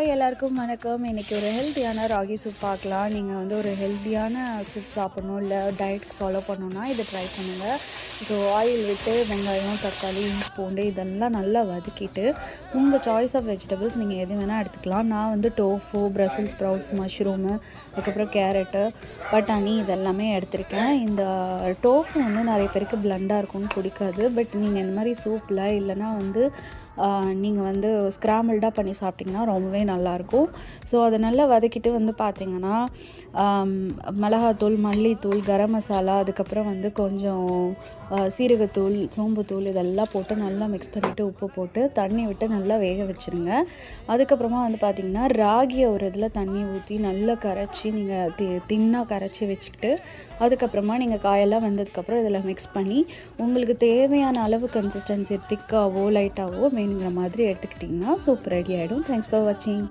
Hi எல்லாருக்கும் வணக்கம். இன்றைக்கி ஒரு ஹெல்த்தியான ராகி சூப் பார்க்கலாம். நீங்கள் வந்து ஒரு ஹெல்த்தியான சூப் சாப்பிட்ணும், இல்லை டயட் ஃபாலோ பண்ணணுன்னா இதை ட்ரை பண்ணுங்கள். ஸோ ஆயில் விட்டு வெங்காயம், தக்காளி, இஞ்சி, பூண்டு இதெல்லாம் நல்லா வதக்கிட்டு உங்கள் சாய்ஸ் ஆஃப் வெஜிடபிள்ஸ் நீங்கள் எது வேணால் எடுத்துக்கலாம். நான் வந்து டோஃபு, பிரசல்ஸ் ஸ்ப்ரவுட்ஸ், மஷ்ரூமு, அதுக்கப்புறம் கேரட்டு, பட்டாணி இதெல்லாமே எடுத்திருக்கேன். இந்த டோஃபு வந்து நிறைய பேருக்கு பிளண்டாக இருக்கும்னு பிடிக்காது. பட் நீங்கள் இந்த மாதிரி சூப்பில் இல்லைனா வந்து நீங்கள் வந்து ஸ்க்ராம்பிள்டாக பண்ணி சாப்பிட்டிங்கன்னா ரொம்பவே நல்லாயிருக்கும். ஸோ அதை நல்லா வதக்கிட்டு வந்து பார்த்திங்கன்னா மிளகாத்தூள், மல்லித்தூள், கரம் மசாலா, அதுக்கப்புறம் வந்து கொஞ்சம் சீரகத்தூள், சோம்புத்தூள் இதெல்லாம் போட்டு நல்லா மிக்ஸ் பண்ணிவிட்டு உப்பு போட்டு தண்ணி விட்டு நல்லா வேக வச்சுருங்க. அதுக்கப்புறமா வந்து பார்த்திங்கன்னா ராகியை ஒரு இதில் தண்ணி ஊற்றி நல்லா கரைச்சி நீங்கள் தின்னாக கரைச்சி வச்சுக்கிட்டு அதுக்கப்புறமா நீங்கள் காயெல்லாம் வெந்ததுக்கப்புறம் இதில் மிக்ஸ் பண்ணி உங்களுக்கு தேவையான அளவு கன்சிஸ்டன்சி திக்காவோ லைட்டாவோ வேணுங்கிற மாதிரி எடுத்துக்கிட்டிங்கன்னா சூப் ரெடி ஆகிடும். தேங்க்ஸ் ஃபார் வாட்சிங்.